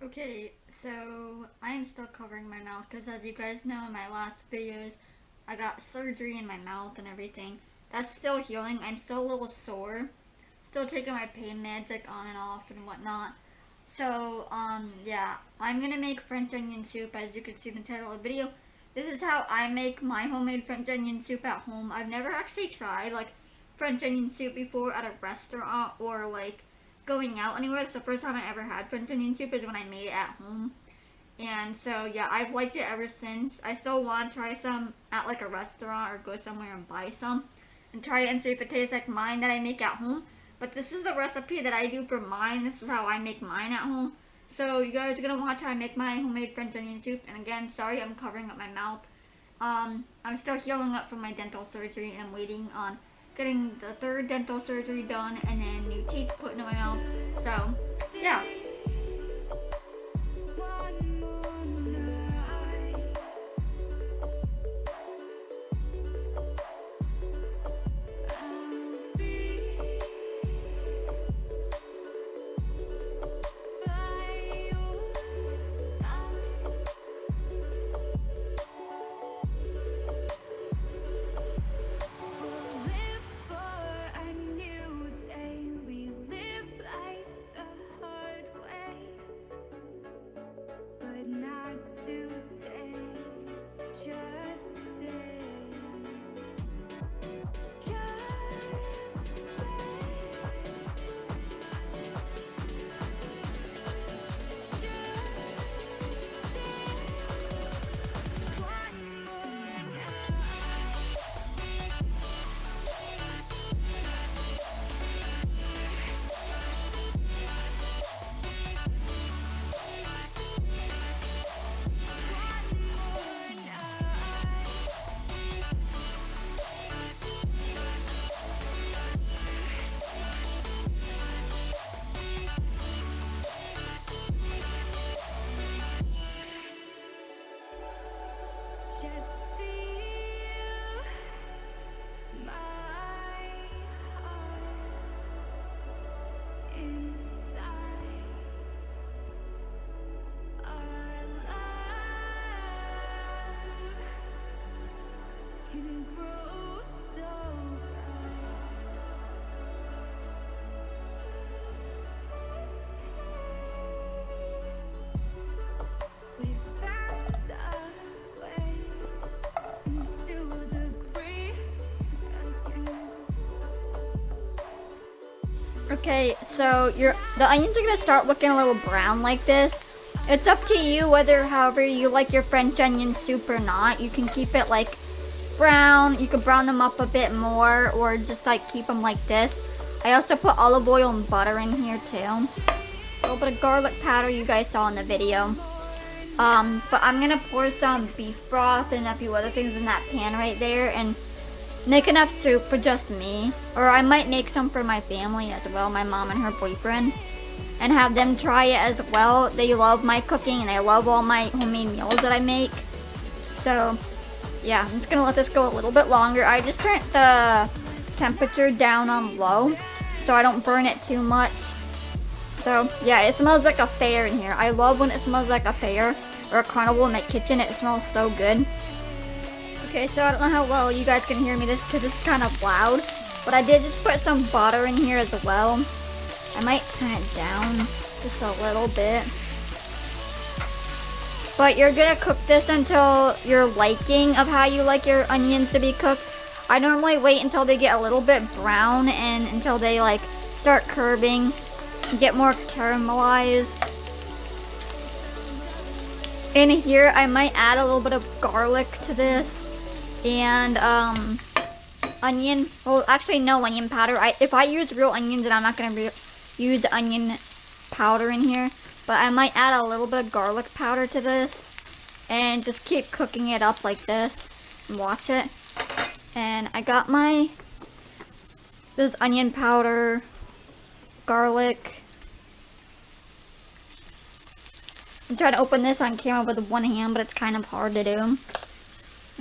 Okay, so I am still covering my mouth because as you guys know in my last videos, I got surgery in my mouth and everything. That's still healing. I'm still a little sore. Still taking my pain meds like on and off and whatnot. So, yeah, I'm gonna make French onion soup as you can see in the title of the video. This is how I make my homemade French onion soup at home. I've never actually tried like French onion soup before at a restaurant or like going out anywhere. It's the first time I ever had French onion soup is when I made it at home. And so yeah, I've liked it ever since. I still want to try some at like a restaurant or go somewhere and buy some and try it and see if it tastes like mine that I make at home. But this is the recipe that I do for mine. This is how I make mine at home. So you guys are gonna watch how I make my homemade French onion soup. And again, sorry I'm covering up my mouth. I'm still healing up from my dental surgery and I'm waiting on getting the third dental surgery done and then new teeth put into my mouth. So yeah. Just feel my heart inside. Our love can grow so bright. We found a way into the grace again. Okay, so the onions are gonna start looking a little brown like this. It's up to you whether however you like your French onion soup or not. You can keep it like brown. You can brown them up a bit more or just like keep them like this. I also put olive oil and butter in here too. A little bit of garlic powder you guys saw in the video. But I'm gonna pour some beef broth and a few other things in that pan right there and make enough soup for just me. Or I might make some for my family as well, my mom and her boyfriend. And have them try it as well. They love my cooking and they love all my homemade meals that I make. So, yeah, I'm just gonna let this go a little bit longer. I just turned the temperature down on low so I don't burn it too much. So, yeah, it smells like a fair in here. I love when it smells like a fair or a carnival in my kitchen. It smells so good. Okay, so I don't know how well you guys can hear me this because it's kind of loud. But I did just put some butter in here as well. I might turn it down just a little bit. But you're gonna cook this until your liking of how you like your onions to be cooked. I normally wait until they get a little bit brown and until they like start curving, get more caramelized. In here, I might add a little bit of garlic to this and onion. Well, actually, no onion powder. If I use real onions, then I'm not gonna use onion powder in here. But I might add a little bit of garlic powder to this and just keep cooking it up like this and watch it. And I got this onion powder, garlic. I'm trying to open this on camera with one hand, but it's kind of hard to do.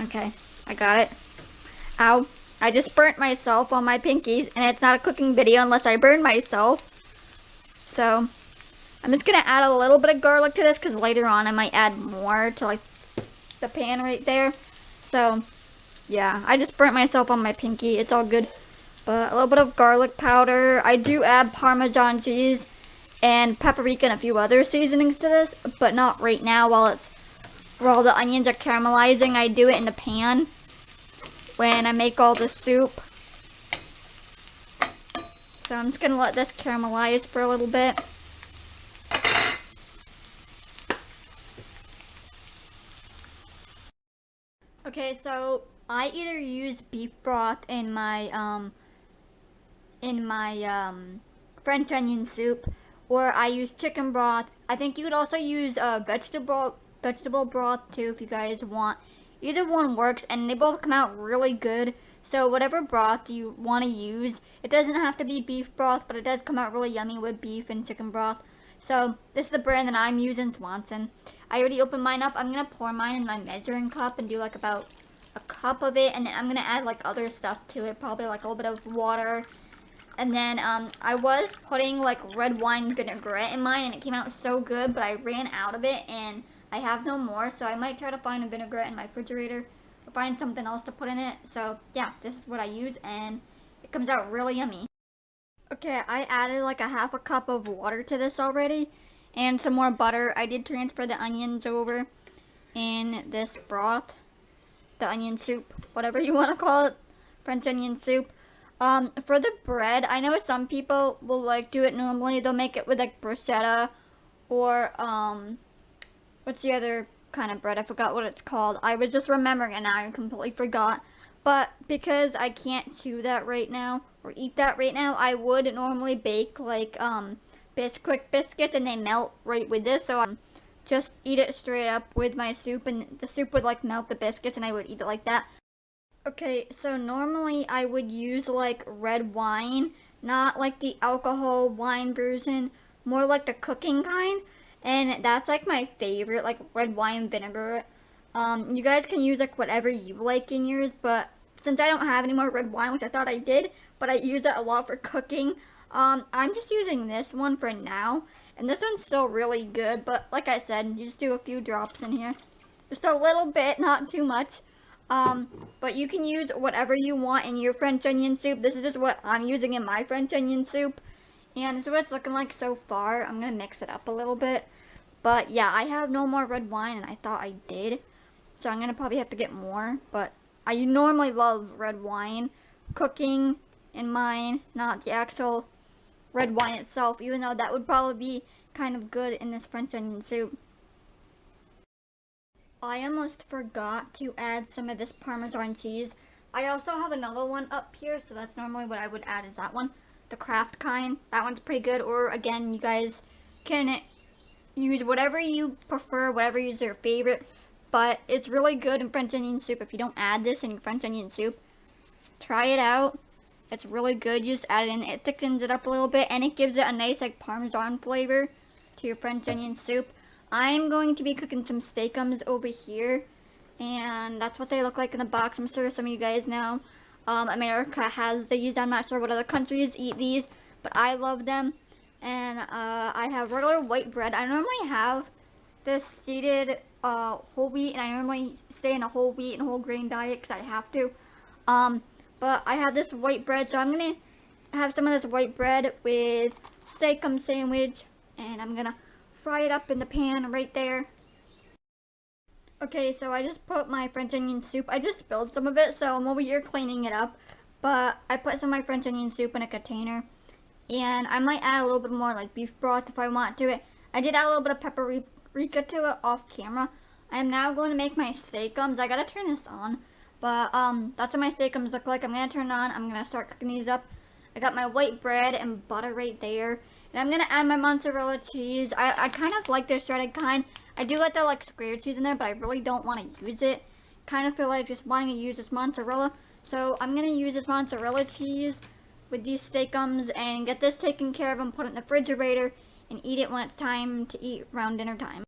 Okay, I got it. Ow. I just burnt myself on my pinkies, and it's not a cooking video unless I burn myself. So, I'm just gonna add a little bit of garlic to this because later on I might add more to like the pan right there. So yeah, I just burnt myself on my pinky. It's all good. But a little bit of garlic powder. I do add Parmesan cheese and paprika and a few other seasonings to this, but not right now while the onions are caramelizing. I do it in the pan when I make all the soup. So I'm just gonna let this caramelize for a little bit. Okay, so I either use beef broth in my French onion soup, or I use chicken broth. I think you could also use vegetable broth too if you guys want. Either one works, and they both come out really good. So whatever broth you want to use, it doesn't have to be beef broth, but it does come out really yummy with beef and chicken broth. So this is the brand that I'm using, Swanson. I already opened mine up. I'm gonna pour mine in my measuring cup and do like about a cup of it, and then I'm gonna add like other stuff to it, probably like a little bit of water. And then I was putting like red wine vinaigrette in mine, and it came out so good, but I ran out of it and I have no more, so I might try to find a vinaigrette in my refrigerator or find something else to put in it. So yeah, this is what I use, and it comes out really yummy. Okay, I added like a half a cup of water to this already and some more butter. I did transfer the onions over in this broth, the onion soup, whatever you want to call it, French onion soup. For the bread, I know some people will like do it normally. They'll make it with like bruschetta or what's the other kind of bread? I forgot what it's called. I was just remembering and now I completely forgot. But because I can't chew that right now or eat that right now, I would normally bake like Bisquick biscuits, and they melt right with this. So just eat it straight up with my soup, and the soup would like melt the biscuits, and I would eat it like that. Okay, so normally I would use like red wine, not like the alcohol wine version, more like the cooking kind, and that's like my favorite, like red wine vinegar. You guys can use like whatever you like in yours, but since I don't have any more red wine, which I thought I did, but I use it a lot for cooking, I'm just using this one for now, and this one's still really good, but like I said, you just do a few drops in here. Just a little bit, not too much. But you can use whatever you want in your French onion soup. This is just what I'm using in my French onion soup. And this is what it's looking like so far. I'm going to mix it up a little bit. But yeah, I have no more red wine, and I thought I did. So I'm going to probably have to get more. But I normally love red wine cooking in mine, not the actual red wine itself, even though that would probably be kind of good in this French onion soup. I almost forgot to add some of this Parmesan cheese. I also have another one up here, so that's normally what I would add is that one. The Kraft kind. That one's pretty good. Or again, you guys can use whatever you prefer, whatever is your favorite. But it's really good in French onion soup. If you don't add this in your French onion soup, try it out. It's really good. You just add it in. It thickens it up a little bit, and it gives it a nice like Parmesan flavor to your French onion soup. I'm going to be cooking some steakums over here, and that's what they look like in the box. I'm sure some of you guys know. America has these. I'm not sure what other countries eat these, but I love them. And I have regular white bread. I normally have this seeded whole wheat, and I normally stay in a whole wheat and whole grain diet because I have to. But I have this white bread, so I'm going to have some of this white bread with steakum sandwich, and I'm going to fry it up in the pan right there. Okay, so I just put my French onion soup. I just spilled some of it, so I'm over here cleaning it up. But I put some of my French onion soup in a container. And I might add a little bit more like beef broth if I want to it. I did add a little bit of paprika to it off camera. I am now going to make my steakums. I gotta turn this on. But that's what my steakums look like. I'm gonna turn it on. I'm gonna start cooking these up. I got my white bread and butter right there. And I'm going to add my mozzarella cheese. I kind of like the shredded kind. I do like the like square cheese in there, but I really don't want to use it. Kind of feel like just wanting to use this mozzarella. So I'm going to use this mozzarella cheese with these steakums and get this taken care of and put it in the refrigerator and eat it when it's time to eat around dinner time.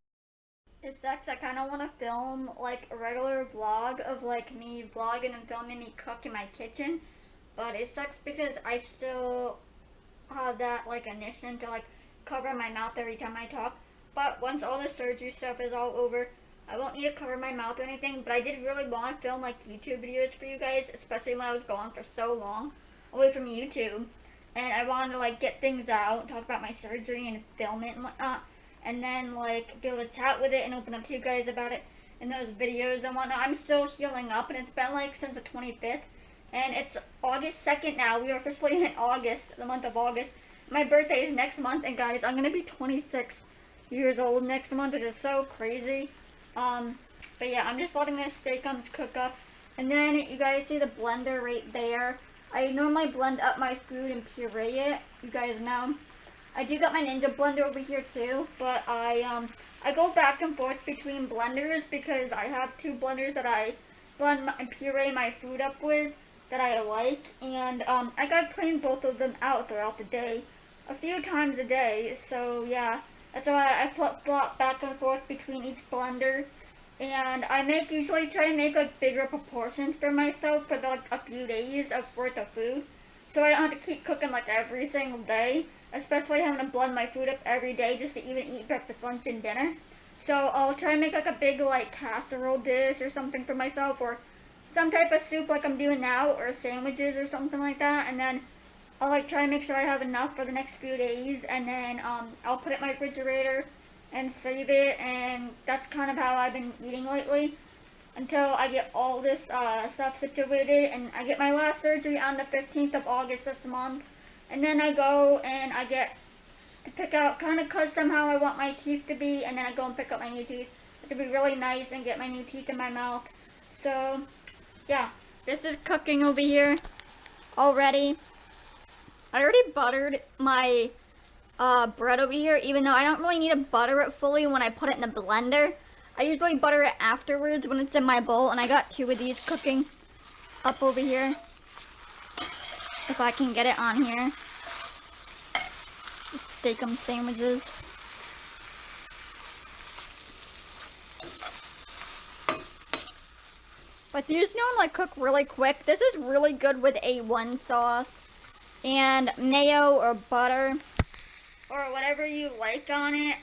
It sucks. I kind of want to film like a regular vlog of like me vlogging and filming me cook in my kitchen. But it sucks because I still have that like initiative to like cover my mouth every time I talk. But once all the surgery stuff is all over, I won't need to cover my mouth or anything. But I did really want to film like YouTube videos for you guys, especially when I was gone for so long away from YouTube. And I wanted to like get things out, talk about my surgery and film it and whatnot. And then like be able to chat with it and open up to you guys about it in those videos and whatnot. I'm still healing up, and it's been like since the 25th. And it's August 2nd now. We are officially in August, the month of August. My birthday is next month, and guys, I'm going to be 26 years old next month, which is so crazy. But yeah, I'm just letting this steakums cook up. And then you guys see the blender right there. I normally blend up my food and puree it. You guys know. I do got my Ninja blender over here too, but I go back and forth between blenders because I have two blenders that I blend and puree my food up with that I like, and I gotta clean both of them out throughout the day, a few times a day. So yeah, that's why I flip-flop back and forth between each blender. And I usually try to make like bigger proportions for myself for like a few days of worth of food, so I don't have to keep cooking like every single day, especially having to blend my food up every day just to even eat breakfast, lunch, and dinner. So I'll try to make like a big like casserole dish or something for myself, or some type of soup like I'm doing now, or sandwiches or something like that, and then I'll like try to make sure I have enough for the next few days, and then I'll put it in my refrigerator and save it. And that's kind of how I've been eating lately until I get all this stuff situated. And I get my last surgery on the 15th of August this month, and then I go and I get to pick out kind of custom how I want my teeth to be, and then I go and pick up my new teeth to be really nice and get my new teeth in my mouth. So yeah, this is cooking over here already. I already buttered my bread over here, even though I don't really need to butter it fully when I put it in the blender. I usually butter it afterwards when it's in my bowl, and I got two of these cooking up over here. If I can get it on here. Steakum sandwiches. But these normally cook really quick. This is really good with A1 sauce and mayo or butter or whatever you like on it.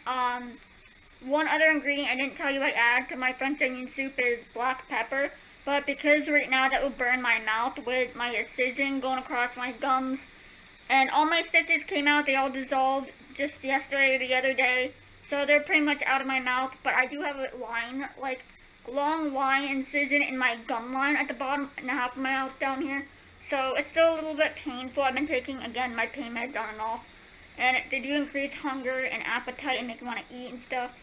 One other ingredient I didn't tell you I add to my French onion soup is black pepper, but because right now that will burn my mouth with my incision going across my gums, and all my stitches came out, they all dissolved just yesterday or the other day, so they're pretty much out of my mouth. But I do have a line, like long line incision in my gum line at the bottom and half of my mouth down here, so it's still a little bit painful. I've been taking, again, my pain meds on and off, and they do increase hunger and appetite and make you want to eat and stuff.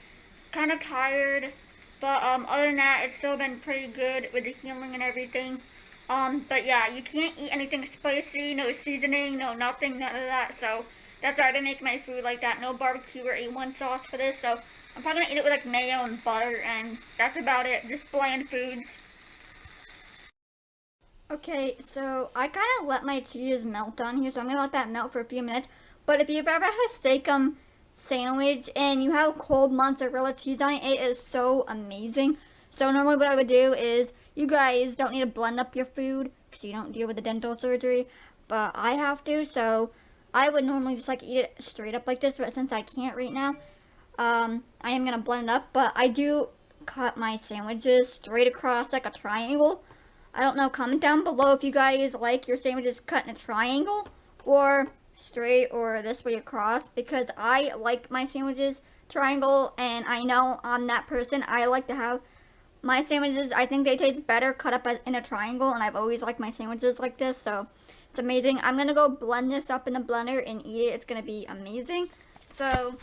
Kind of tired, but other than that, it's still been pretty good with the healing and everything. But yeah, you can't eat anything spicy, no seasoning, no nothing, none of that. So that's why I've been making my food like that. No barbecue or A1 sauce for this. So I'm probably gonna eat it with like mayo and butter, and that's about it. Just bland foods. Okay, so I kind of let my cheese melt on here, so I'm gonna let that melt for a few minutes. But if you've ever had a steakum sandwich and you have cold mozzarella cheese on it, it is so amazing. So normally what I would do is, you guys don't need to blend up your food because you don't deal with the dental surgery, but I have to, so I would normally just like eat it straight up like this, but since I can't right now, I am gonna blend it up. But I do cut my sandwiches straight across like a triangle. I don't know, comment down below if you guys like your sandwiches cut in a triangle or straight or this way across, because I like my sandwiches triangle, and I know I'm that person. I like to have my sandwiches, I think they taste better cut up in a triangle, and I've always liked my sandwiches like this, so it's amazing. I'm gonna go blend this up in the blender and eat it. It's gonna be amazing. So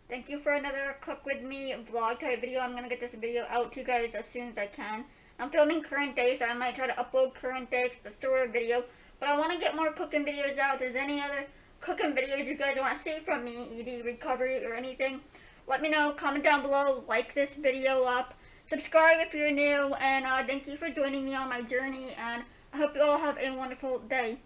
thank you for another cook with me vlog type video. I'm gonna get this video out to you guys as soon as I can. I'm filming current day, so I might try to upload current day to the store video. But I want to get more cooking videos out. If there's any other cooking videos you guys want to see from me, ED recovery or anything, let me know. Comment down below. Like this video up. Subscribe if you're new. And thank you for joining me on my journey. And I hope you all have a wonderful day.